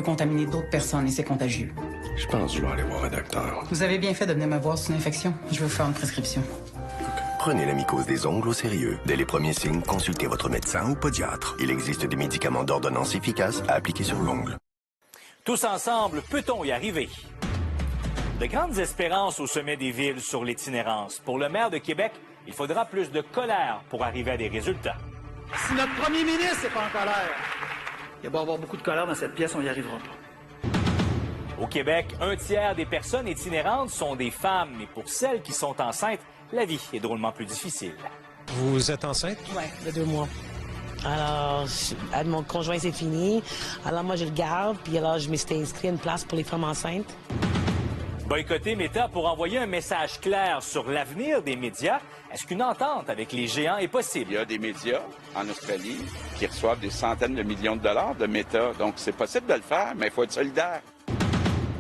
contaminer d'autres personnes et c'est contagieux. Je pense que je vais aller voir un docteur. Vous avez bien fait de venir me voir, c'est une infection. Je vais vous faire une prescription. Prenez la mycose des ongles au sérieux. Dès les premiers signes, consultez votre médecin ou podiatre. Il existe des médicaments d'ordonnance efficaces à appliquer sur l'ongle. Tous ensemble, peut-on y arriver? De grandes espérances au sommet des villes sur l'itinérance. Pour le maire de Québec, il faudra plus de colère pour arriver à des résultats. Si notre premier ministre n'est pas en colère, il va y avoir beaucoup de colère dans cette pièce, on n'y arrivera pas. Au Québec, 1/3 des personnes itinérantes sont des femmes. Mais pour celles qui sont enceintes, la vie est drôlement plus difficile. Vous êtes enceinte? Oui, de 2 mois. Alors, mon conjoint, c'est fini. Alors, moi, je le garde. Puis alors, je m'étais inscrit à une place pour les femmes enceintes. Boycotter Meta pour envoyer un message clair sur l'avenir des médias. Est-ce qu'une entente avec les géants est possible? Il y a des médias en Australie qui reçoivent des centaines de millions de dollars de Meta. Donc, c'est possible de le faire, mais il faut être solidaire.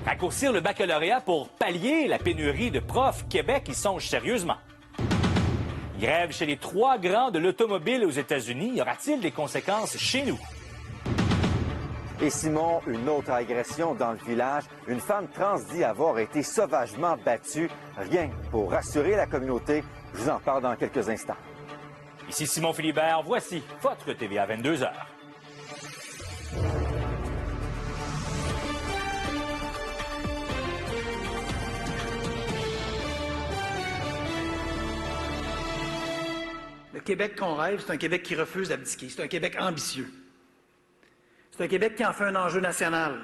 Raccourcir le baccalauréat pour pallier la pénurie de profs, Québec y songe sérieusement. Grève chez les 3 grands de l'automobile aux États-Unis. Y aura-t-il des conséquences chez nous? Et Simon, une autre agression dans le village. Une femme trans dit avoir été sauvagement battue. Rien pour rassurer la communauté. Je vous en parle dans quelques instants. Ici Simon Philibert, voici votre TVA 22h. Le Québec qu'on rêve, c'est un Québec qui refuse d'abdiquer. C'est un Québec ambitieux. C'est un Québec qui en fait un enjeu national.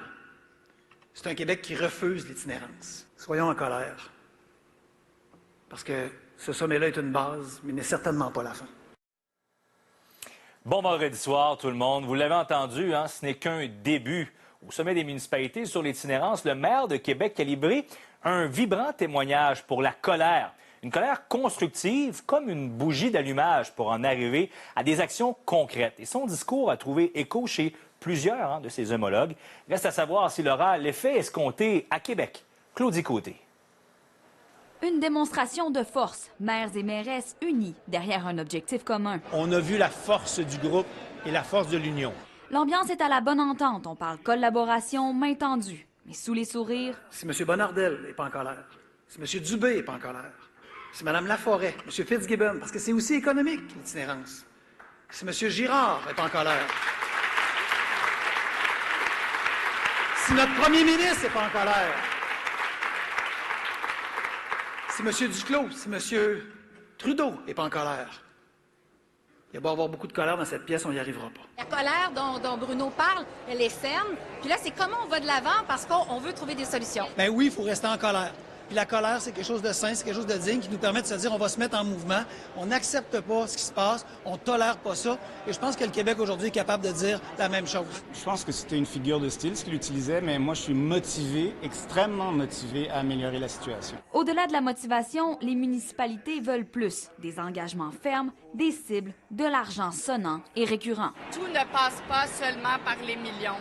C'est un Québec qui refuse l'itinérance. Soyons en colère. Parce que ce sommet-là est une base, mais n'est certainement pas la fin. Bon vendredi soir, tout le monde. Vous l'avez entendu, hein, ce n'est qu'un début. Au sommet des municipalités sur l'itinérance, le maire de Québec a livré un vibrant témoignage pour la colère. Une colère constructive, comme une bougie d'allumage pour en arriver à des actions concrètes. Et son discours a trouvé écho chez plusieurs de ses homologues. Reste à savoir s'il aura l'effet escompté à Québec. Claudie Côté. Une démonstration de force, maires et mairesses unis derrière un objectif commun. On a vu la force du groupe et la force de l'union. L'ambiance est à la bonne entente. On parle collaboration, main tendue. Mais sous les sourires... Si M. Bonnardel n'est pas en colère, si M. Dubé n'est pas en colère, si Mme Laforêt, M. Fitzgibbon, parce que c'est aussi économique, l'itinérance, si M. Girard est en colère, si notre premier ministre n'est pas en colère, si M. Duclos, si M. Trudeau n'est pas en colère, il va y avoir beaucoup de colère dans cette pièce, on n'y arrivera pas. La colère dont Bruno parle, elle est ferme. Puis là, c'est comment on va de l'avant parce qu'on veut trouver des solutions. Ben oui, il faut rester en colère. Puis la colère, c'est quelque chose de sain, c'est quelque chose de digne qui nous permet de se dire on va se mettre en mouvement, on n'accepte pas ce qui se passe, on tolère pas ça. Et je pense que le Québec aujourd'hui est capable de dire la même chose. Je pense que c'était une figure de style ce qu'il utilisait, mais moi je suis motivé, extrêmement motivé à améliorer la situation. Au-delà de la motivation, les municipalités veulent plus. Des engagements fermes, des cibles, de l'argent sonnant et récurrent. Tout ne passe pas seulement par les millions.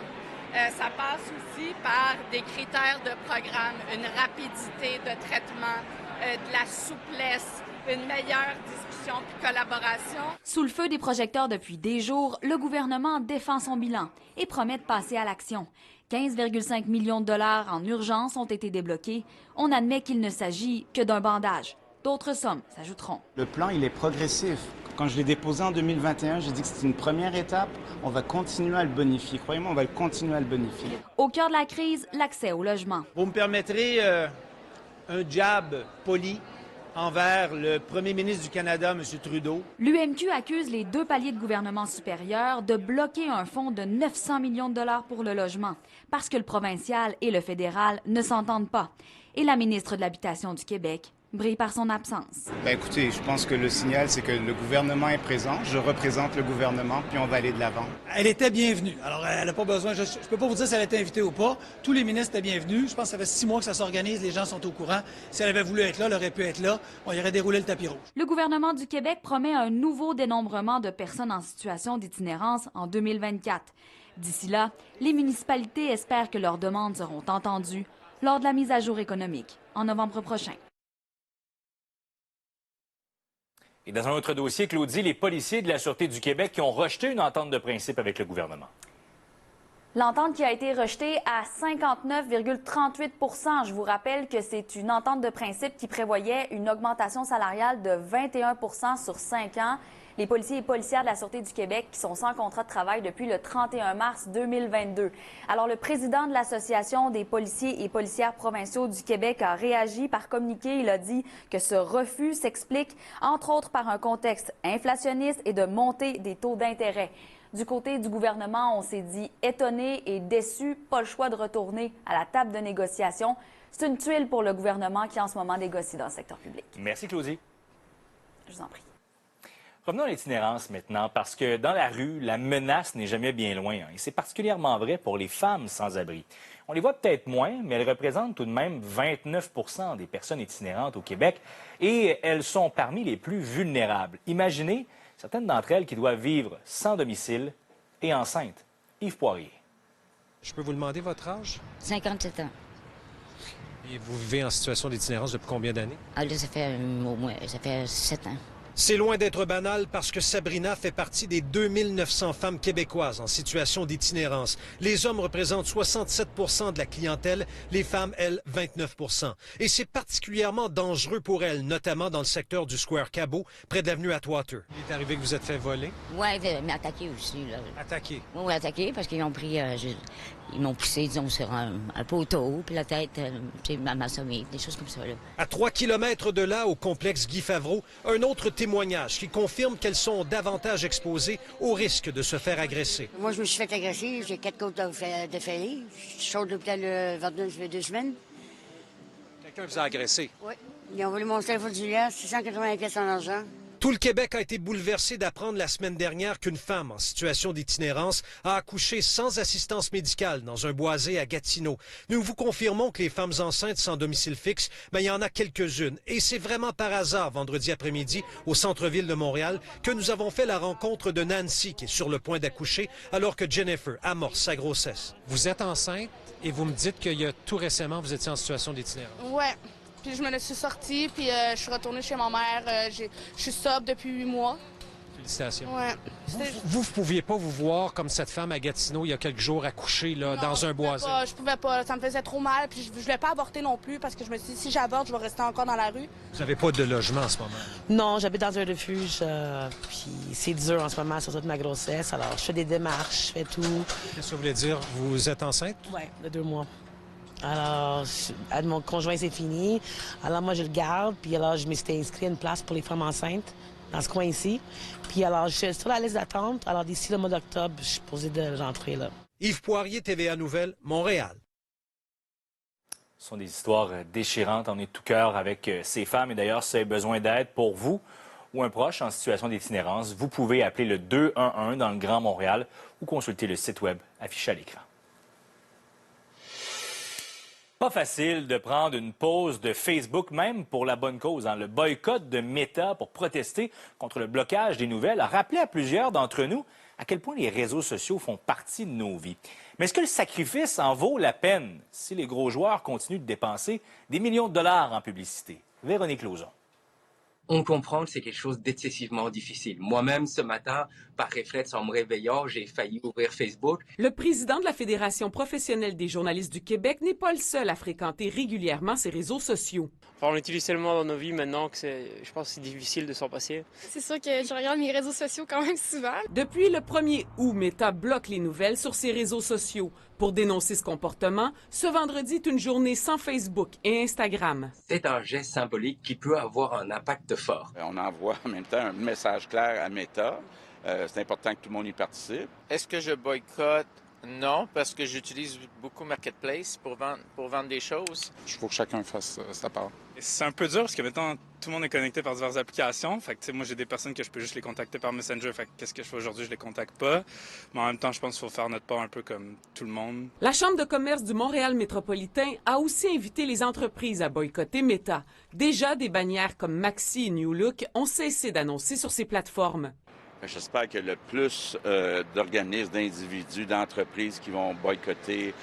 Ça passe aussi par des critères de programme, une rapidité de traitement, de la souplesse, une meilleure discussion puis collaboration. Sous le feu des projecteurs depuis des jours, le gouvernement défend son bilan et promet de passer à l'action. 15,5 millions de dollars en urgence ont été débloqués. On admet qu'il ne s'agit que d'un bandage. D'autres sommes s'ajouteront. Le plan, il est progressif. Quand je l'ai déposé en 2021, j'ai dit que c'était une première étape. On va continuer à le bonifier. Croyez-moi, on va continuer à le bonifier. Au cœur de la crise, l'accès au logement. Vous me permettrez un jab poli envers le premier ministre du Canada, M. Trudeau. L'UMQ accuse les 2 paliers de gouvernement supérieur de bloquer un fonds de 900 millions de dollars pour le logement, parce que le provincial et le fédéral ne s'entendent pas. Et la ministre de l'Habitation du Québec brille par son absence. Ben écoutez, je pense que le signal, c'est que le gouvernement est présent. Je représente le gouvernement, puis on va aller de l'avant. Elle était bienvenue. Alors, elle n'a pas besoin... Je ne peux pas vous dire si elle a été invitée ou pas. Tous les ministres étaient bienvenus. Je pense que ça fait 6 mois que ça s'organise. Les gens sont au courant. Si elle avait voulu être là, elle aurait pu être là. On y aurait déroulé le tapis rouge. Le gouvernement du Québec promet un nouveau dénombrement de personnes en situation d'itinérance en 2024. D'ici là, les municipalités espèrent que leurs demandes seront entendues lors de la mise à jour économique en novembre prochain. Et dans un autre dossier, Claudie, les policiers de la Sûreté du Québec qui ont rejeté une entente de principe avec le gouvernement. L'entente qui a été rejetée à 59,38 %. Je vous rappelle que c'est une entente de principe qui prévoyait une augmentation salariale de 21 % sur 5 ans. Les policiers et policières de la Sûreté du Québec qui sont sans contrat de travail depuis le 31 mars 2022. Alors, le président de l'Association des policiers et policières provinciaux du Québec a réagi par communiqué. Il a dit que ce refus s'explique, entre autres, par un contexte inflationniste et de montée des taux d'intérêt. Du côté du gouvernement, on s'est dit étonné et déçu, pas le choix de retourner à la table de négociation. C'est une tuile pour le gouvernement qui en ce moment négocie dans le secteur public. Merci, Claudie. Je vous en prie. Revenons à l'itinérance maintenant, parce que dans la rue, la menace n'est jamais bien loin. Et c'est particulièrement vrai pour les femmes sans-abri. On les voit peut-être moins, mais elles représentent tout de même 29 % des personnes itinérantes au Québec et elles sont parmi les plus vulnérables. Imaginez certaines d'entre elles qui doivent vivre sans domicile et enceintes. Yves Poirier. Je peux vous demander votre âge? 57 ans. Et vous vivez en situation d'itinérance depuis combien d'années? Ah là, ça fait au moins 7 ans. C'est loin d'être banal parce que Sabrina fait partie des 2900 femmes québécoises en situation d'itinérance. Les hommes représentent 67 % de la clientèle, les femmes, elles, 29 %. Et c'est particulièrement dangereux pour elles, notamment dans le secteur du Square Cabot, près de l'avenue Atwater. Il est arrivé que vous êtes fait voler? Oui, mais attaqué aussi. Là. Attaqué? Oui, attaqué parce qu'ils ont pris... ils m'ont poussé, disons, sur un poteau, puis la tête, m'a assommé, des choses comme ça. Là. À 3 kilomètres de là, au complexe Guy Favreau, un autre témoignage qui confirme qu'elles sont davantage exposées au risque de se faire agresser. Moi, je me suis fait agresser. J'ai 4 côtes de failli. Je sors de l'hôpital le 29, ça fait 2 semaines. Quelqu'un vous a agressé? Oui. Ils ont voulu mon téléphone cellulaire, 680 pièces en argent. Tout le Québec a été bouleversé d'apprendre la semaine dernière qu'une femme en situation d'itinérance a accouché sans assistance médicale dans un boisé à Gatineau. Nous vous confirmons que les femmes enceintes sans domicile fixe, il y en a quelques-unes. Et c'est vraiment par hasard, vendredi après-midi, au centre-ville de Montréal, que nous avons fait la rencontre de Nancy, qui est sur le point d'accoucher, alors que Jennifer amorce sa grossesse. Vous êtes enceinte et vous me dites qu'il y a tout récemment, vous étiez en situation d'itinérance. Ouais. Puis je me suis sortie, puis je suis retournée chez ma mère. Je suis sobre depuis 8 mois. Félicitations. Ouais. Vous ne pouviez pas vous voir comme cette femme à Gatineau il y a quelques jours accouchée là, dans un boisé? Je pouvais pas. Ça me faisait trop mal. Puis je voulais pas avorter non plus parce que je me suis dit, si j'avorte, je vais rester encore dans la rue. Vous n'avez pas de logement en ce moment? Non, j'habite dans un refuge. Puis c'est dur en ce moment sur toute ma grossesse. Alors, je fais des démarches, je fais tout. Qu'est-ce que vous voulez dire? Vous êtes enceinte? Oui, de 2 mois. Alors, mon conjoint, c'est fini. Alors, moi, je le garde. Puis alors, je m'étais inscrit à une place pour les femmes enceintes dans ce coin ici. Puis alors, je suis sur la liste d'attente. Alors, d'ici le mois d'octobre, je suis posée de rentrer là. Yves Poirier, TVA Nouvelles, Montréal. Ce sont des histoires déchirantes. On est tout cœur avec ces femmes. Et d'ailleurs, si vous avez besoin d'aide pour vous ou un proche en situation d'itinérance, vous pouvez appeler le 211 dans le Grand Montréal ou consulter le site web affiché à l'écran. Pas facile de prendre une pause de Facebook, même pour la bonne cause. Le boycott de Meta pour protester contre le blocage des nouvelles a rappelé à plusieurs d'entre nous à quel point les réseaux sociaux font partie de nos vies. Mais est-ce que le sacrifice en vaut la peine si les gros joueurs continuent de dépenser des millions de dollars en publicité? Véronique Lauzon. On comprend que c'est quelque chose d'excessivement difficile. Moi-même, ce matin, par réflexe, en me réveillant, j'ai failli ouvrir Facebook. Le président de la Fédération professionnelle des journalistes du Québec n'est pas le seul à fréquenter régulièrement ces réseaux sociaux. On l'utilise tellement dans nos vies maintenant que je pense que c'est difficile de s'en passer. C'est sûr que je regarde mes réseaux sociaux quand même souvent. Depuis le 1er août, Meta bloque les nouvelles sur ses réseaux sociaux. Pour dénoncer ce comportement, ce vendredi est une journée sans Facebook et Instagram. C'est un geste symbolique qui peut avoir un impact fort. On envoie en même temps un message clair à Meta. C'est important que tout le monde y participe. Est-ce que je boycotte? Non, parce que j'utilise beaucoup Marketplace pour vendre des choses. Il faut que chacun fasse sa part. C'est un peu dur parce que maintenant, tout le monde est connecté par diverses applications. Fait que, moi, j'ai des personnes que je peux juste les contacter par Messenger. Fait que, qu'est-ce que je fais aujourd'hui? Je les contacte pas. Mais en même temps, je pense qu'il faut faire notre part un peu comme tout le monde. La Chambre de commerce du Montréal métropolitain a aussi invité les entreprises à boycotter Meta. Déjà, des bannières comme Maxi et New Look ont cessé d'annoncer sur ces plateformes. J'espère que le plus d'organismes, d'individus, d'entreprises qui vont boycotter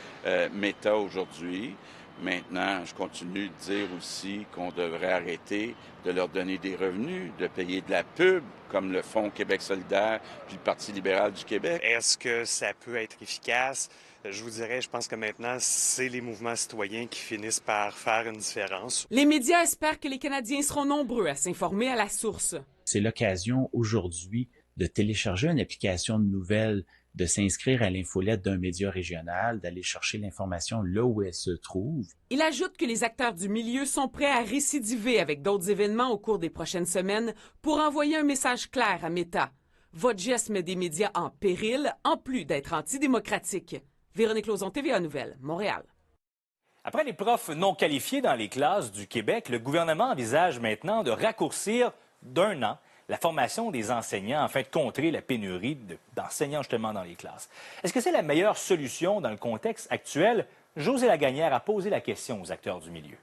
Meta aujourd'hui. Maintenant, je continue de dire aussi qu'on devrait arrêter de leur donner des revenus, de payer de la pub, comme le Fonds Québec solidaire puis le Parti libéral du Québec. Est-ce que ça peut être efficace? Je vous dirais, je pense que maintenant, c'est les mouvements citoyens qui finissent par faire une différence. Les médias espèrent que les Canadiens seront nombreux à s'informer à la source. C'est l'occasion aujourd'hui de télécharger une application de nouvelles, de s'inscrire à l'infolette d'un média régional, d'aller chercher l'information là où elle se trouve. Il ajoute que les acteurs du milieu sont prêts à récidiver avec d'autres événements au cours des prochaines semaines pour envoyer un message clair à Meta. Votre geste met des médias en péril, en plus d'être antidémocratique. Véronique Lauzon, TVA Nouvelles, Montréal. Après les profs non qualifiés dans les classes du Québec, le gouvernement envisage maintenant de raccourcir d'1 an la formation des enseignants afin de contrer la pénurie d'enseignants justement dans les classes. Est-ce que c'est la meilleure solution dans le contexte actuel? José Lagagnière a posé la question aux acteurs du milieu.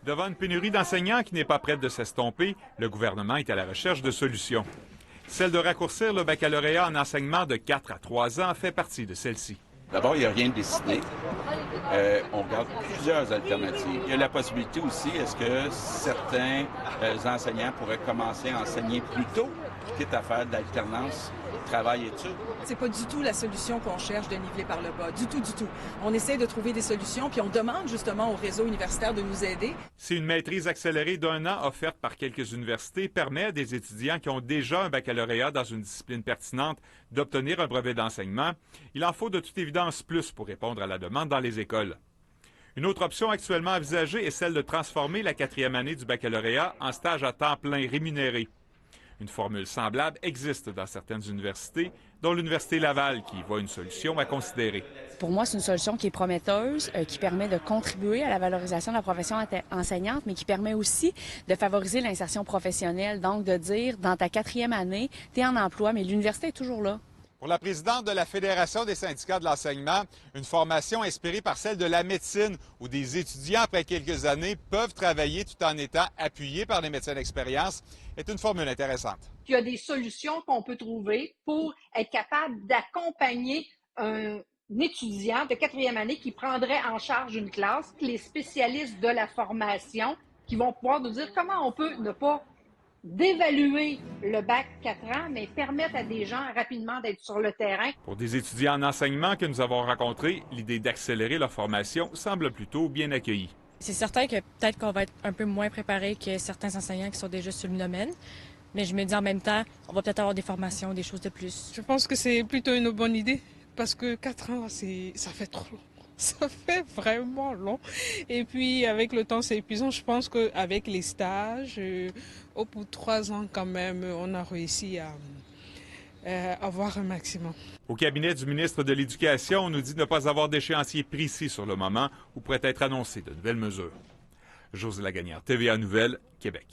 Devant une pénurie d'enseignants qui n'est pas prête de s'estomper, le gouvernement est à la recherche de solutions. Celle de raccourcir le baccalauréat en enseignement de 4 à 3 ans fait partie de celle-ci. D'abord, il n'y a rien de décidé. On regarde plusieurs alternatives. Il y a la possibilité aussi, est-ce que certains enseignants pourraient commencer à enseigner plus tôt, quitte à faire de l'alternance travail-études? C'est pas du tout la solution qu'on cherche de niveler par le bas. Du tout, du tout. On essaie de trouver des solutions, puis on demande justement au réseau universitaire de nous aider. Si une maîtrise accélérée d'1 an offerte par quelques universités permet à des étudiants qui ont déjà un baccalauréat dans une discipline pertinente d'obtenir un brevet d'enseignement, il en faut de toute évidence plus pour répondre à la demande dans les écoles. Une autre option actuellement envisagée est celle de transformer la 4e année du baccalauréat en stage à temps plein rémunéré. Une formule semblable existe dans certaines universités, dont l'Université Laval, qui voit une solution à considérer. Pour moi, c'est une solution qui est prometteuse, qui permet de contribuer à la valorisation de la profession enseignante, mais qui permet aussi de favoriser l'insertion professionnelle. Donc, de dire, dans ta 4e année, tu es en emploi, mais l'université est toujours là. Pour la présidente de la Fédération des syndicats de l'enseignement, une formation inspirée par celle de la médecine, où des étudiants, après quelques années, peuvent travailler tout en étant appuyés par des médecins d'expérience, est une formule intéressante. Il y a des solutions qu'on peut trouver pour être capable d'accompagner un étudiant de 4e année qui prendrait en charge une classe, les spécialistes de la formation qui vont pouvoir nous dire comment on peut ne pas d'évaluer le bac 4 ans, mais permettre à des gens rapidement d'être sur le terrain. Pour des étudiants en enseignement que nous avons rencontrés, l'idée d'accélérer leur formation semble plutôt bien accueillie. C'est certain que peut-être qu'on va être un peu moins préparé que certains enseignants qui sont déjà sur le domaine, mais je me dis en même temps, on va peut-être avoir des formations, des choses de plus. Je pense que c'est plutôt une bonne idée, parce que 4 ans, ça fait trop long. Ça fait vraiment long. Et puis, avec le temps, c'est épuisant. Je pense qu'avec les stages, au bout de 3 ans, quand même, on a réussi à avoir un maximum. Au cabinet du ministre de l'Éducation, on nous dit ne pas avoir d'échéancier précis sur le moment où pourraient être annoncées de nouvelles mesures. José Lagagnière, TVA Nouvelles, Québec.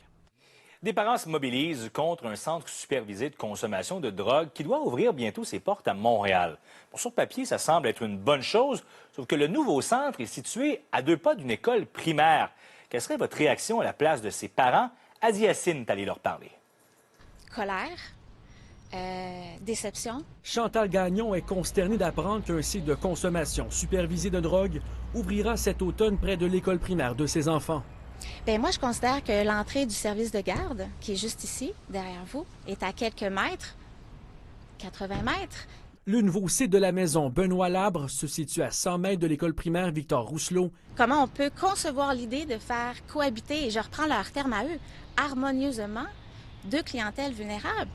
Des parents se mobilisent contre un centre supervisé de consommation de drogue qui doit ouvrir bientôt ses portes à Montréal. Bon, sur papier, ça semble être une bonne chose, sauf que le nouveau centre est situé à 2 pas d'une école primaire. Quelle serait votre réaction à la place de ces parents? Adi Yassine est allé leur parler. Colère, déception. Chantal Gagnon est consternée d'apprendre qu'un site de consommation supervisé de drogue ouvrira cet automne près de l'école primaire de ses enfants. Bien, moi, je considère que l'entrée du service de garde, qui est juste ici, derrière vous, est à quelques mètres, 80 mètres. Le nouveau site de la maison Benoît Labre se situe à 100 mètres de l'école primaire Victor Rousselot. Comment on peut concevoir l'idée de faire cohabiter, et je reprends leur terme à eux, harmonieusement, 2 clientèles vulnérables?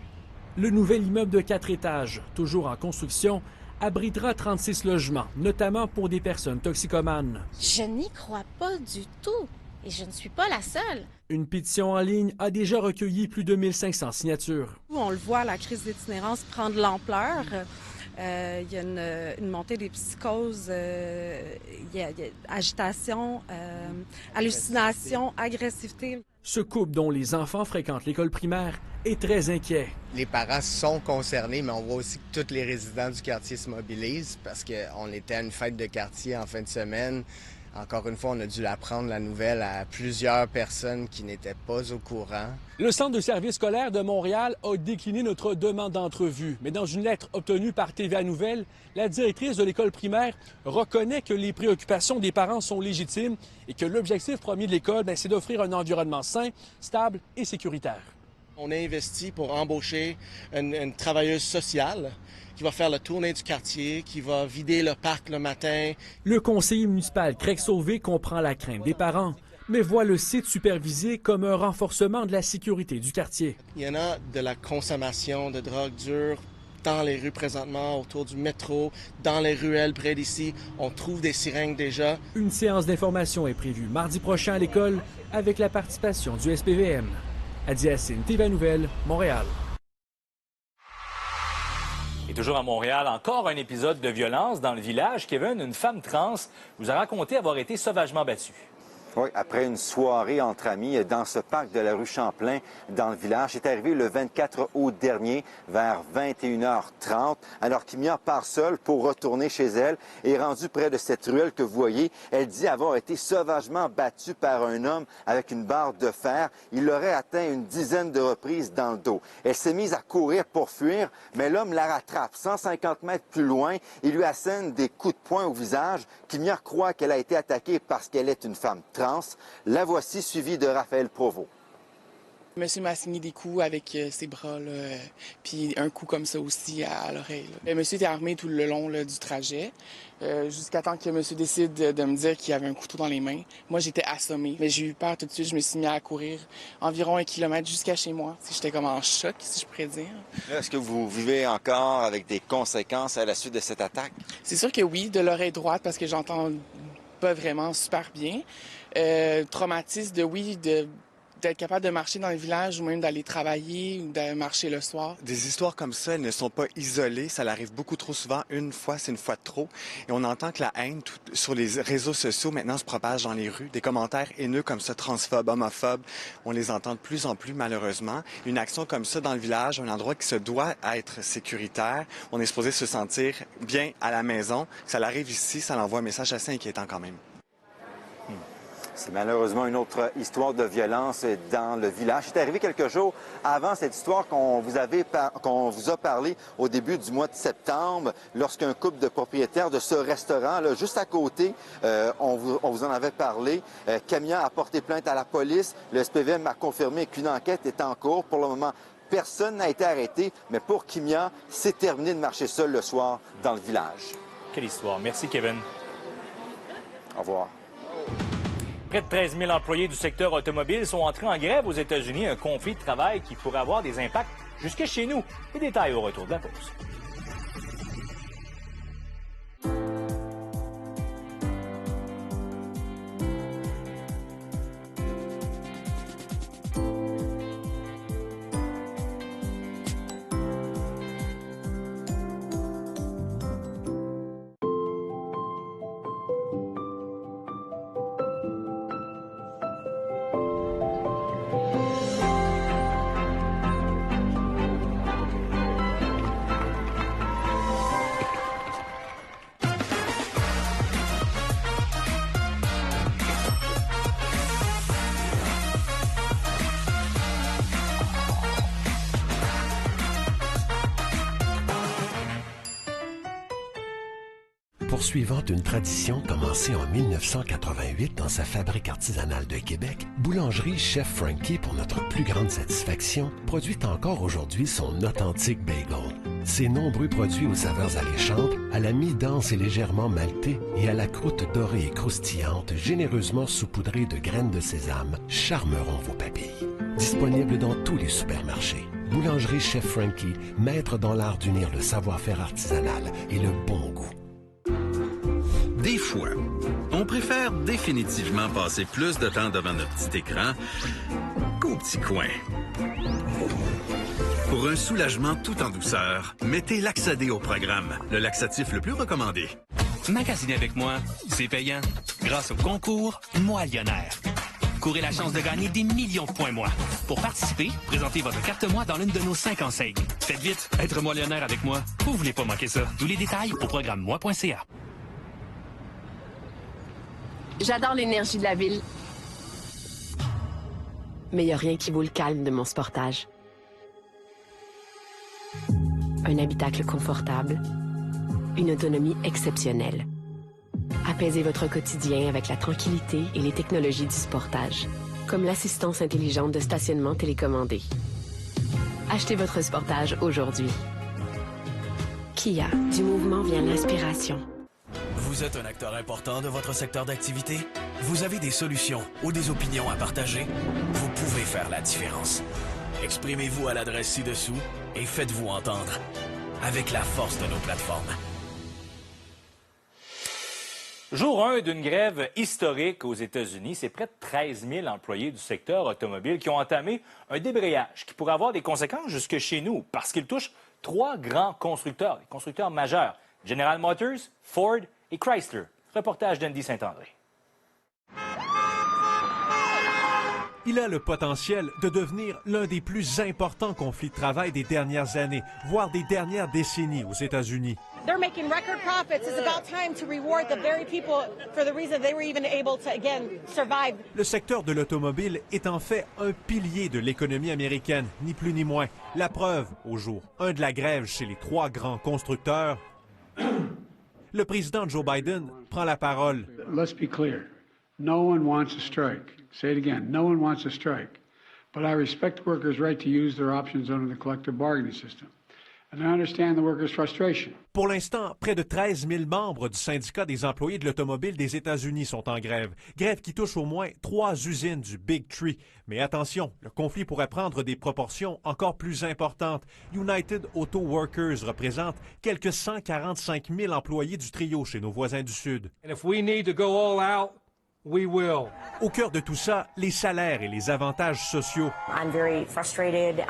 Le nouvel immeuble de 4 étages, toujours en construction, abritera 36 logements, notamment pour des personnes toxicomanes. Je n'y crois pas du tout. Et je ne suis pas la seule. Une pétition en ligne a déjà recueilli plus de 1500 signatures. On le voit, la crise d'itinérance prend de l'ampleur. Il y a une montée des psychoses, il y a agitation, hallucination, agressivité. Ce couple, dont les enfants fréquentent l'école primaire, est très inquiet. Les parents sont concernés, mais on voit aussi que tous les résidents du quartier se mobilisent parce qu'on était à une fête de quartier en fin de semaine. Encore une fois, on a dû l'apprendre, la nouvelle, à plusieurs personnes qui n'étaient pas au courant. Le Centre de services scolaires de Montréal a décliné notre demande d'entrevue. Mais dans une lettre obtenue par TVA Nouvelles, la directrice de l'école primaire reconnaît que les préoccupations des parents sont légitimes et que l'objectif premier de l'école, c'est d'offrir un environnement sain, stable et sécuritaire. On a investi pour embaucher une travailleuse sociale qui va faire la tournée du quartier, qui va vider le parc le matin. Le conseiller municipal Craig Sauvé comprend la crainte des parents, mais voit le site supervisé comme un renforcement de la sécurité du quartier. Il y en a de la consommation de drogue dure dans les rues présentement, autour du métro, dans les ruelles près d'ici. On trouve des seringues déjà. Une séance d'information est prévue mardi prochain à l'école avec la participation du SPVM. Adi Hassine, TVA Nouvelles, Montréal. Et toujours à Montréal, encore un épisode de violence dans le village. Kevin, une femme trans vous a raconté avoir été sauvagement battue. Oui, après une soirée entre amis dans ce parc de la rue Champlain, dans le village. C'est arrivé le 24 août dernier, vers 21h30, alors Kimia part seule pour retourner chez elle et rendue près de cette ruelle que vous voyez, elle dit avoir été sauvagement battue par un homme avec une barre de fer. Il l'aurait atteint une dizaine de reprises dans le dos. Elle s'est mise à courir pour fuir, mais l'homme la rattrape. 150 mètres plus loin, il lui assène des coups de poing au visage. Kimia croit qu'elle a été attaquée parce qu'elle est une femme trans. La voici suivie de Raphaël Provost. Monsieur m'a assigné des coups avec ses bras, puis un coup comme ça aussi à l'oreille. Monsieur était armé tout le long du trajet, jusqu'à temps que monsieur décide de me dire qu'il avait un couteau dans les mains. Moi, j'étais assommée, mais j'ai eu peur tout de suite. Je me suis mis à courir environ 1 kilomètre jusqu'à chez moi. J'étais comme en choc, si je pourrais dire. Est-ce que vous vivez encore avec des conséquences à la suite de cette attaque? C'est sûr que oui, de l'oreille droite, parce que j'entends pas vraiment super bien. Traumatisme d'être capable de marcher dans le village ou même d'aller travailler ou de marcher le soir. Des histoires comme ça, elles ne sont pas isolées. Ça l'arrive beaucoup trop souvent. Une fois, c'est une fois de trop. Et on entend que la haine sur les réseaux sociaux maintenant se propage dans les rues. Des commentaires haineux comme ça, transphobes, homophobes, on les entend de plus en plus malheureusement. Une action comme ça dans le village, un endroit qui se doit être sécuritaire, on est supposé se sentir bien à la maison. Ça l'arrive ici, ça l'envoie un message assez inquiétant quand même. C'est malheureusement une autre histoire de violence dans le village. C'est arrivé quelques jours avant cette histoire qu'on vous a parlé au début du mois de septembre, lorsqu'un couple de propriétaires de ce restaurant, là, juste à côté, on vous en avait parlé. Kimia a porté plainte à la police. Le SPVM a confirmé qu'une enquête est en cours. Pour le moment, personne n'a été arrêté, mais pour Kimia, c'est terminé de marcher seul le soir dans le village. Quelle histoire. Merci, Kevin. Au revoir. Près de 13 000 employés du secteur automobile sont entrés en grève aux États-Unis, un conflit de travail qui pourrait avoir des impacts jusque chez nous. Les détails au retour de la pause. Poursuivant une tradition commencée en 1988 dans sa fabrique artisanale de Québec, Boulangerie Chef Frankie, pour notre plus grande satisfaction, produit encore aujourd'hui son authentique bagel. Ses nombreux produits aux saveurs alléchantes, à la mi-dense et légèrement maltée et à la croûte dorée et croustillante, généreusement saupoudrée de graines de sésame, charmeront vos papilles. Disponible dans tous les supermarchés. Boulangerie Chef Frankie, maître dans l'art d'unir le savoir-faire artisanal et le bon goût. Des fois, on préfère définitivement passer plus de temps devant notre petit écran qu'au petit coin. Pour un soulagement tout en douceur, mettez Laxadé au programme, le laxatif le plus recommandé. Magasiner avec moi, c'est payant. Grâce au concours Moi Lionnaire. Courez la chance de gagner des millions de points moi. Pour participer, présentez votre carte moi dans l'une de nos 5 enseignes. Faites vite, être Moi Lionnaire avec moi. Vous voulez pas manquer ça. Tous les détails au programme moi.ca. J'adore l'énergie de la ville. Mais il n'y a rien qui vaut le calme de mon Sportage. Un habitacle confortable, une autonomie exceptionnelle. Apaisez votre quotidien avec la tranquillité et les technologies du Sportage, comme l'assistance intelligente de stationnement télécommandé. Achetez votre Sportage aujourd'hui. Kia, du mouvement vient l'inspiration. Vous êtes un acteur important de votre secteur d'activité? Vous avez des solutions ou des opinions à partager? Vous pouvez faire la différence. Exprimez-vous à l'adresse ci-dessous et faites-vous entendre. Avec la force de nos plateformes. Jour 1 d'une grève historique aux États-Unis, c'est près de 13 000 employés du secteur automobile qui ont entamé un débrayage qui pourrait avoir des conséquences jusque chez nous parce qu'il touche 3 grands constructeurs, des constructeurs majeurs, General Motors, Ford et Chrysler. Reportage d'Andy Saint-André. Il a le potentiel de devenir l'un des plus importants conflits de travail des dernières années, voire des dernières décennies aux États-Unis. They're making record profits. It's about time to reward the very people for the reason they were even able to, again, survive. Le secteur de l'automobile est en fait un pilier de l'économie américaine, ni plus ni moins. La preuve, au jour 1 de la grève chez les 3 grands constructeurs, le président Joe Biden prend la parole. Let's be clear. No one wants a strike. Say it again. No one wants a strike. But I respect workers' right to use their options under the collective bargaining system. And I understand the workers' frustration. Pour l'instant, près de 13 000 membres du syndicat des employés de l'automobile des États-Unis sont en grève. Grève qui touche au moins 3 usines du Big Three. Mais attention, le conflit pourrait prendre des proportions encore plus importantes. United Auto Workers représente quelques 145 000 employés du trio chez nos voisins du Sud. And if we need to go all out, we will. Au cœur de tout ça, les salaires et les avantages sociaux. I'm very frustrated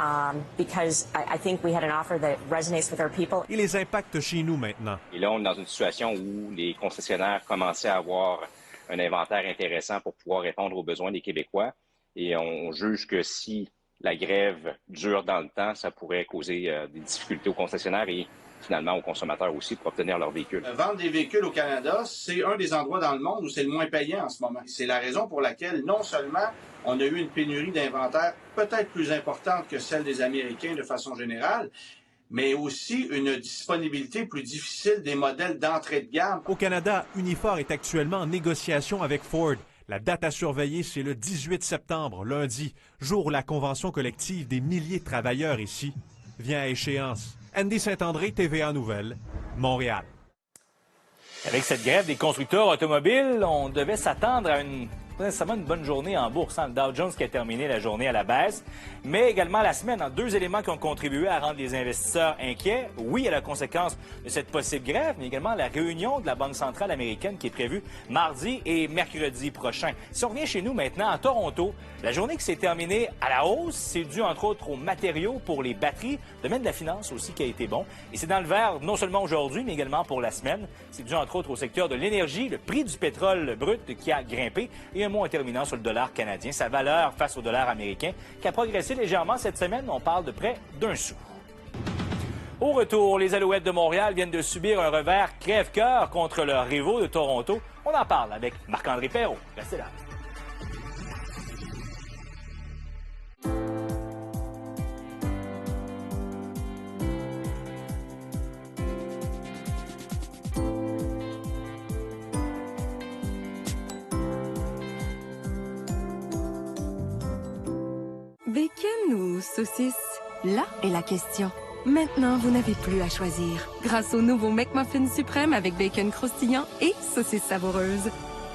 because I think we had an offer that resonates with our people. Et les impacts chez nous maintenant. Et là, on est dans une situation où les concessionnaires commençaient à avoir un inventaire intéressant pour pouvoir répondre aux besoins des Québécois. Et on juge que si la grève dure dans le temps, ça pourrait causer des difficultés aux concessionnaires et finalement aux consommateurs aussi pour obtenir leur véhicule. Vendre des véhicules au Canada, c'est un des endroits dans le monde où c'est le moins payant en ce moment. C'est la raison pour laquelle non seulement on a eu une pénurie d'inventaire peut-être plus importante que celle des Américains de façon générale, mais aussi une disponibilité plus difficile des modèles d'entrée de gamme. Au Canada, Unifor est actuellement en négociation avec Ford. La date à surveiller, c'est le 18 septembre, lundi, jour où la convention collective des milliers de travailleurs ici vient à échéance. Andy Saint-André, TVA Nouvelles, Montréal. Avec cette grève des constructeurs automobiles, on devait s'attendre à pas nécessairement une bonne journée en bourse. Le Dow Jones qui a terminé la journée à la baisse, mais également la semaine. 2 éléments qui ont contribué à rendre les investisseurs inquiets. Oui, à la conséquence de cette possible grève, mais également la réunion de la Banque centrale américaine qui est prévue mardi et mercredi prochain. Si on revient chez nous maintenant à Toronto, la journée qui s'est terminée à la hausse, c'est dû entre autres aux matériaux pour les batteries, le domaine de la finance aussi qui a été bon. Et c'est dans le vert non seulement aujourd'hui, mais également pour la semaine. C'est dû entre autres au secteur de l'énergie, le prix du pétrole brut qui a grimpé et un mot en terminant sur le dollar canadien, sa valeur face au dollar américain qui a progressé légèrement cette semaine. On parle de près d'1 sou. Au retour, les Alouettes de Montréal viennent de subir un revers crève-cœur contre leurs rivaux de Toronto. On en parle avec Marc-André Perrault. Restez là. Bacon ou saucisse? Là est la question. Maintenant, vous n'avez plus à choisir. Grâce au nouveau McMuffin suprême avec bacon croustillant et saucisse savoureuse.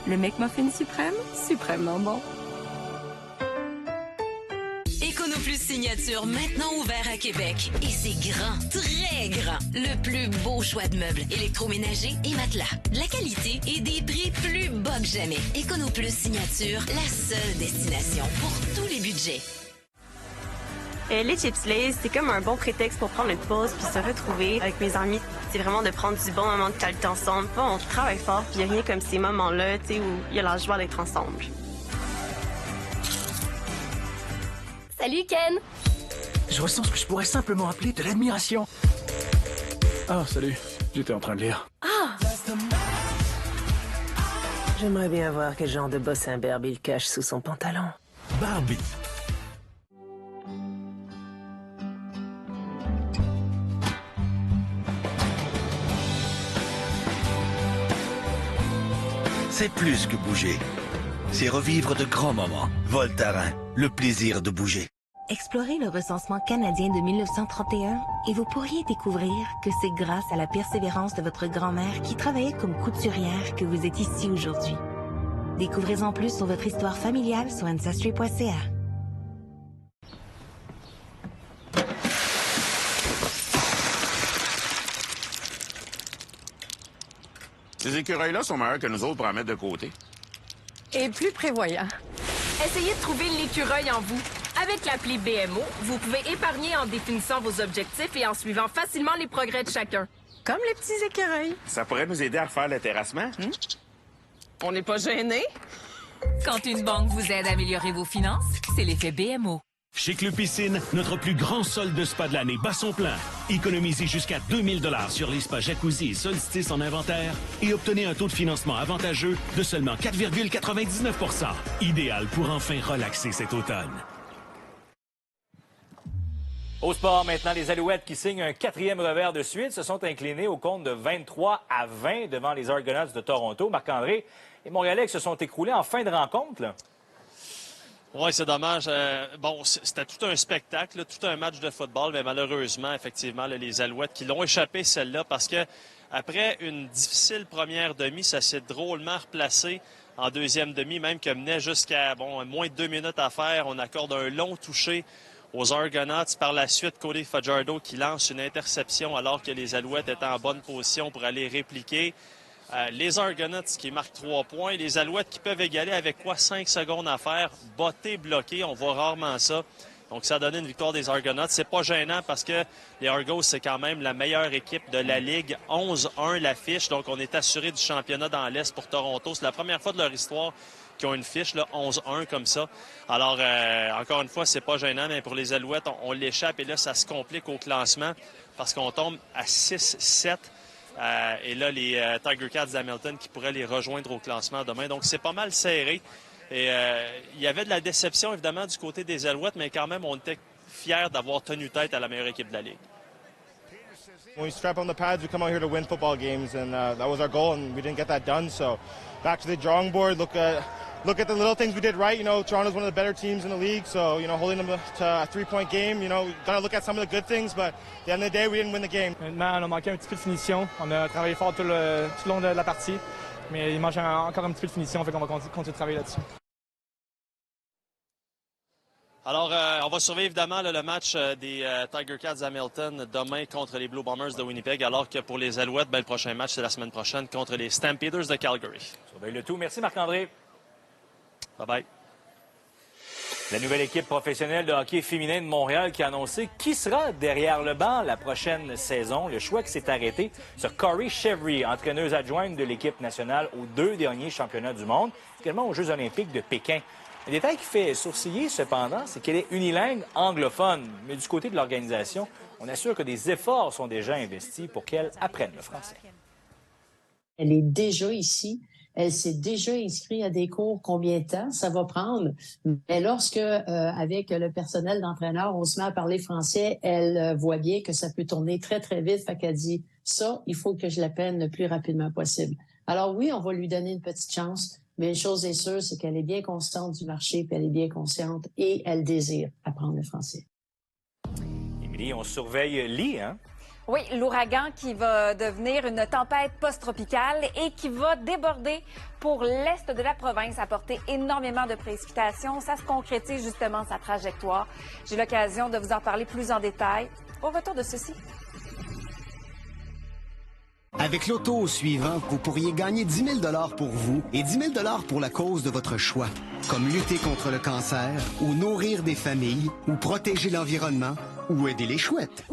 Le McMuffin suprême, suprêmement bon. EconoPlus Signature, maintenant ouvert à Québec. Et c'est grand, très grand. Le plus beau choix de meubles, électroménagers et matelas. De la qualité et des prix plus bas que jamais. EconoPlus Signature, la seule destination pour tous les budgets. Les chips Lay's, c'est comme un bon prétexte pour prendre une pause puis se retrouver avec mes amis. C'est vraiment de prendre du bon moment de qualité ensemble. On travaille fort puis il n'y a rien comme ces moments-là, tu sais, où il y a la joie d'être ensemble. Salut Ken! Je ressens ce que je pourrais simplement appeler de l'admiration. Ah, salut. J'étais en train de lire. Ah! J'aimerais bien voir quel genre de boss imberbe il cache sous son pantalon. Barbie. C'est plus que bouger. C'est revivre de grands moments. Voltaren, le plaisir de bouger. Explorez le recensement canadien de 1931 et vous pourriez découvrir que c'est grâce à la persévérance de votre grand-mère qui travaillait comme couturière que vous êtes ici aujourd'hui. Découvrez-en plus sur votre histoire familiale sur ancestry.ca. Ces écureuils-là sont meilleurs que nous autres pour en mettre de côté. Et plus prévoyants. Essayez de trouver l'écureuil en vous. Avec l'appli BMO, vous pouvez épargner en définissant vos objectifs et en suivant facilement les progrès de chacun. Comme les petits écureuils. Ça pourrait nous aider à faire le terrassement. On n'est pas gênés. Quand une banque vous aide à améliorer vos finances, c'est l'effet BMO. Chez Club Piscine, notre plus grand solde de spa de l'année bat son plein. Économisez jusqu'à 2000 $ sur les spas jacuzzi et solstice en inventaire et obtenez un taux de financement avantageux de seulement 4,99 %. Idéal pour enfin relaxer cet automne. Au sport, maintenant, les Alouettes qui signent un 4e revers de suite se sont inclinés au compte de 23-20 devant les Argonauts de Toronto. Marc-André et Montréalais se sont écroulés en fin de rencontre, là. Oui, c'est dommage. Bon, c'était tout un spectacle, là, tout un match de football, mais malheureusement, effectivement, là, les Alouettes qui l'ont échappé celle-là parce que après une difficile première demi, ça s'est drôlement replacé en deuxième demi, même que menait jusqu'à moins de 2 minutes à faire. On accorde un long toucher aux Argonauts. Par la suite, Cody Fajardo qui lance une interception alors que les Alouettes étaient en bonne position pour aller répliquer. Les Argonauts qui marquent 3 points. Les Alouettes qui peuvent égaler avec 5 secondes à faire. Botté, bloqué, on voit rarement ça. Donc, ça a donné une victoire des Argonauts. C'est pas gênant parce que les Argos, c'est quand même la meilleure équipe de la Ligue. 11-1 l'affiche. Donc, on est assuré du championnat dans l'Est pour Toronto. C'est la première fois de leur histoire qui ont une fiche, là, 11-1 comme ça. Alors, encore une fois, c'est pas gênant, mais pour les Alouettes, on l'échappe et là, ça se complique au classement parce qu'on tombe à 6-7. Et là, les Tiger Cats d'Hamilton qui pourraient les rejoindre au classement demain. Donc, c'est pas mal serré. Et il y avait de la déception, évidemment, du côté des Alouettes, mais quand même, on était fiers d'avoir tenu tête à la meilleure équipe de la Ligue. When we strap on the pads, we come out here to win football games, and that was our goal, and we didn't get that done. So, back to the drawing board. Look at the little things we did right. You know, Toronto's one of the better teams in the league, so you know, holding them to a 3-point game. You know, we gotta look at some of the good things, but at the end of the day, we didn't win the game. Maintenant, on a manqué un petit peu de finition. On a travaillé fort tout le long de la partie, mais il manque encore un petit peu de finition, fait qu'on va continuer de travailler là-dessus. Alors, on va surveiller évidemment là, le match des Tiger Cats Hamilton demain contre les Blue Bombers de Winnipeg, alors que pour les Alouettes, le prochain match, c'est la semaine prochaine contre les Stampeders de Calgary. Surveille le tout. Merci Marc-André. Bye-bye. La nouvelle équipe professionnelle de hockey féminin de Montréal qui a annoncé qui sera derrière le banc la prochaine saison. Le choix qui s'est arrêté sur Corey Chevry, entraîneuse adjointe de l'équipe nationale aux 2 derniers championnats du monde, également aux Jeux olympiques de Pékin. Un détail qui fait sourciller, cependant, c'est qu'elle est unilingue anglophone. Mais du côté de l'organisation, on assure que des efforts sont déjà investis pour qu'elle apprenne le français. Elle est déjà ici. Elle s'est déjà inscrite à des cours. Combien de temps ça va prendre? Mais lorsque, avec le personnel d'entraîneur, on se met à parler français, elle voit bien que ça peut tourner très, très vite. Fait qu'elle dit, ça, il faut que je l'apprenne le plus rapidement possible. Alors oui, on va lui donner une petite chance. Mais une chose est sûre, c'est qu'elle est bien consciente du marché, puis elle est bien consciente et elle désire apprendre le français. Émilie, on surveille Lee, hein? Oui, l'ouragan qui va devenir une tempête post-tropicale et qui va déborder pour l'est de la province, apporter énormément de précipitations. Ça se concrétise justement sa trajectoire. J'ai l'occasion de vous en parler plus en détail au retour de ceci. Avec l'auto au suivant, vous pourriez gagner 10 000 pour vous et 10 000 pour la cause de votre choix, comme lutter contre le cancer, ou nourrir des familles, ou protéger l'environnement, ou aider les chouettes.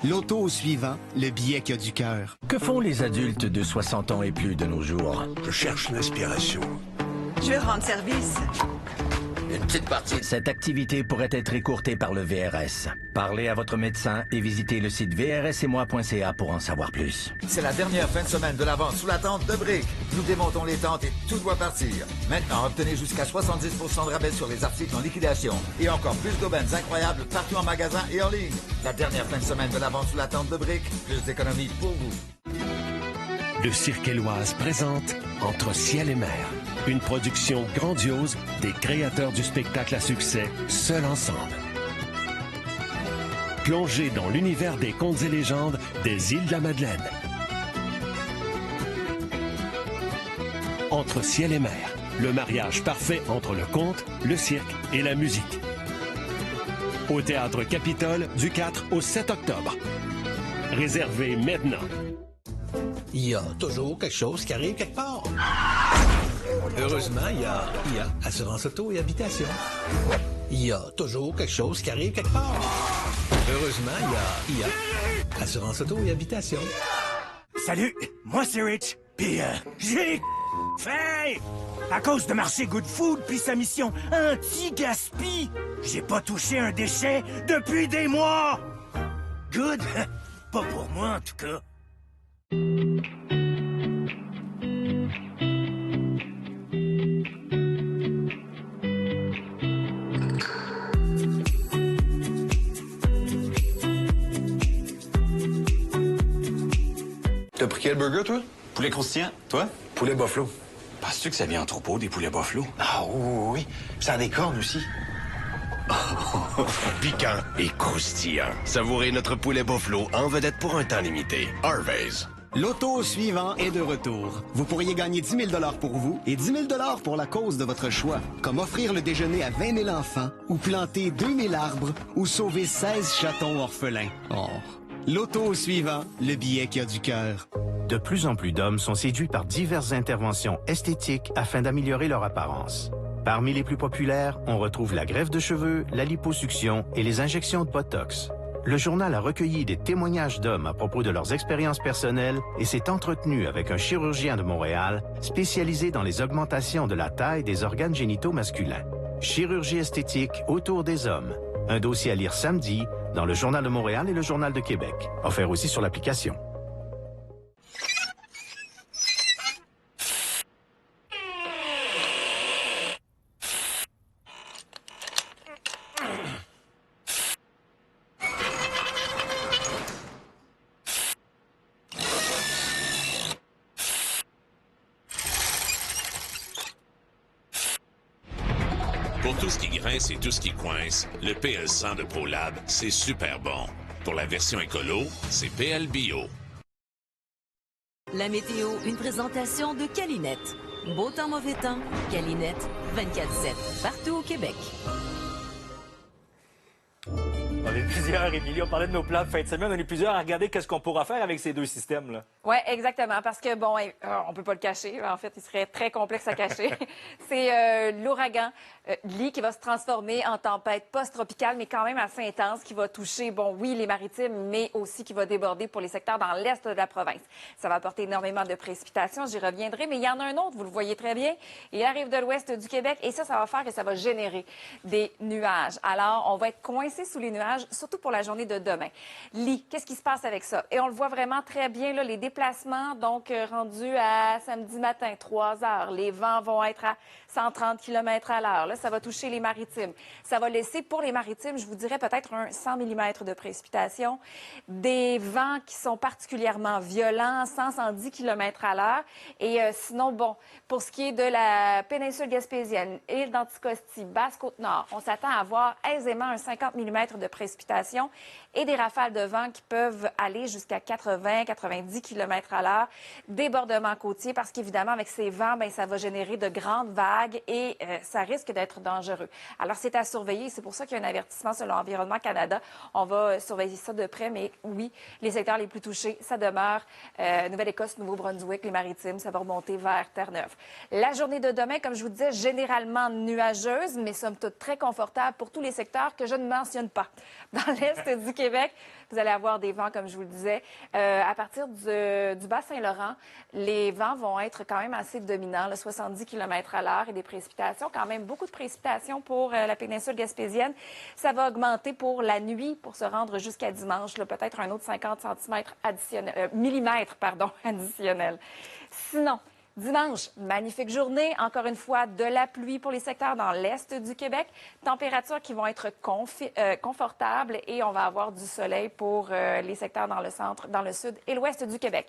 L'auto au suivant, le billet qui a du cœur. Que font les adultes de 60 ans et plus de nos jours? Je cherche l'inspiration. Je veux rendre service. Une petite partie. Cette activité pourrait être écourtée par le VRS. Parlez à votre médecin et visitez le site vrsetmoi.ca pour en savoir plus. C'est la dernière fin de semaine de la vente sous la tente de Brick. Nous démontons les tentes et tout doit partir. Maintenant, obtenez jusqu'à 70 % de rabais sur les articles en liquidation. Et encore plus d'aubaines incroyables partout en magasin et en ligne. La dernière fin de semaine de la vente sous la tente de Brick. Plus d'économies pour vous. Le Cirque Éloise présente Entre ciel et mer. Une production grandiose des créateurs du spectacle à succès Seuls ensemble. Plongez dans l'univers des contes et légendes des îles de la Madeleine. Entre ciel et mer, le mariage parfait entre le conte, le cirque et la musique. Au Théâtre Capitole du 4 au 7 octobre. Réservez maintenant. Il y a toujours quelque chose qui arrive quelque part. Heureusement, il y a Assurance Auto et Habitation. Il y a toujours quelque chose qui arrive quelque part. Heureusement, il y a Assurance Auto et Habitation. Salut, moi c'est Rich, puis j'ai fait à cause de Marché Good Food puis sa mission anti-gaspi. J'ai pas touché un déchet depuis des mois. Good, pas pour moi en tout cas. T'as pris quel burger, toi? Poulet croustillant. Toi? Poulet buffalo. Penses-tu que ça vient en troupeau, des poulets buffalo? Ah oui. Ça a des cornes aussi. Piquant et croustillant. Savourez notre poulet buffalo en vedette pour un temps limité. Harvey's. L'auto suivant est de retour. Vous pourriez gagner 10 000 pour vous et 10 000 pour la cause de votre choix, comme offrir le déjeuner à 20 000 enfants ou planter 2 000 arbres ou sauver 16 chatons orphelins. Oh. L'auto suivant, le billet qui a du cœur. De plus en plus d'hommes sont séduits par diverses interventions esthétiques afin d'améliorer leur apparence. Parmi les plus populaires, on retrouve la greffe de cheveux, la liposuction et les injections de Botox. Le journal a recueilli des témoignages d'hommes à propos de leurs expériences personnelles et s'est entretenu avec un chirurgien de Montréal spécialisé dans les augmentations de la taille des organes génitaux masculins. Chirurgie esthétique autour des hommes. Un dossier à lire samedi dans le Journal de Montréal et le Journal de Québec. Offert aussi sur l'application. Pour tout ce qui grince et tout ce qui coince, le PL100 de ProLab, c'est super bon. Pour la version écolo, c'est PL Bio. La météo, une présentation de Calinette. Beau temps, mauvais temps, Calinette, 24/7, partout au Québec. On est plusieurs, Émilie, on parlait de nos plans de fin de semaine. On est plusieurs à regarder qu'est-ce qu'on pourra faire avec ces deux systèmes-là. Oui, exactement, parce que, bon, on peut pas le cacher. En fait, il serait très complexe à cacher. C'est l'ouragan Lee qui va se transformer en tempête post-tropicale, mais quand même assez intense, qui va toucher, bon, oui, les maritimes, mais aussi qui va déborder pour les secteurs dans l'est de la province. Ça va apporter énormément de précipitations, j'y reviendrai, mais il y en a un autre, vous le voyez très bien. Il arrive de l'ouest du Québec et ça va faire que ça va générer des nuages. Alors, on va être coincé sous les nuages, surtout pour la journée de demain. Lee, qu'est-ce qui se passe avec ça? Et on le voit vraiment très bien, là, les déplacements, donc rendus à samedi matin, 3 heures. Les vents vont être à 130 km à l'heure. Là, ça va toucher les maritimes. Ça va laisser pour les maritimes, je vous dirais, peut-être un 100 mm de précipitation. Des vents qui sont particulièrement violents, 100-110 km à l'heure. Et sinon, bon, pour ce qui est de la péninsule gaspésienne, île d'Anticosti, Basse-Côte-Nord, on s'attend à avoir aisément un 50 mm de précipitation et des rafales de vent qui peuvent aller jusqu'à 80-90 km à l'heure. Débordement côtier, parce qu'évidemment, avec ces vents, bien, ça va générer de grandes vagues et ça risque d'être dangereux. Alors, c'est à surveiller. C'est pour ça qu'il y a un avertissement selon Environnement Canada. On va surveiller ça de près, mais oui, les secteurs les plus touchés, ça demeure Nouvelle-Écosse, Nouveau-Brunswick, les Maritimes, ça va remonter vers Terre-Neuve. La journée de demain, comme je vous disais, généralement nuageuse, mais somme toute très confortable pour tous les secteurs que je ne mentionne pas. Dans l'est du Québec, vous allez avoir des vents, comme je vous le disais. À partir du Bas-Saint-Laurent, les vents vont être quand même assez dominants, là, 70 km à l'heure et des précipitations, quand même beaucoup de précipitations pour la péninsule gaspésienne. Ça va augmenter pour la nuit pour se rendre jusqu'à dimanche, peut-être un autre 50 millimètres additionnels. Sinon, dimanche, magnifique journée. Encore une fois, de la pluie pour les secteurs dans l'est du Québec. Températures qui vont être confortables et on va avoir du soleil pour les secteurs dans le centre, dans le sud et l'ouest du Québec.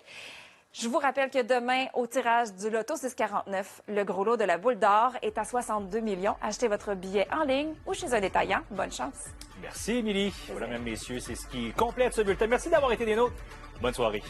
Je vous rappelle que demain, au tirage du Loto 649, le gros lot de la boule d'or est à 62 millions. Achetez votre billet en ligne ou chez un détaillant. Bonne chance. Merci, Émilie. Voilà, mesdames, messieurs, c'est ce qui complète ce bulletin. Merci d'avoir été des nôtres. Bonne soirée.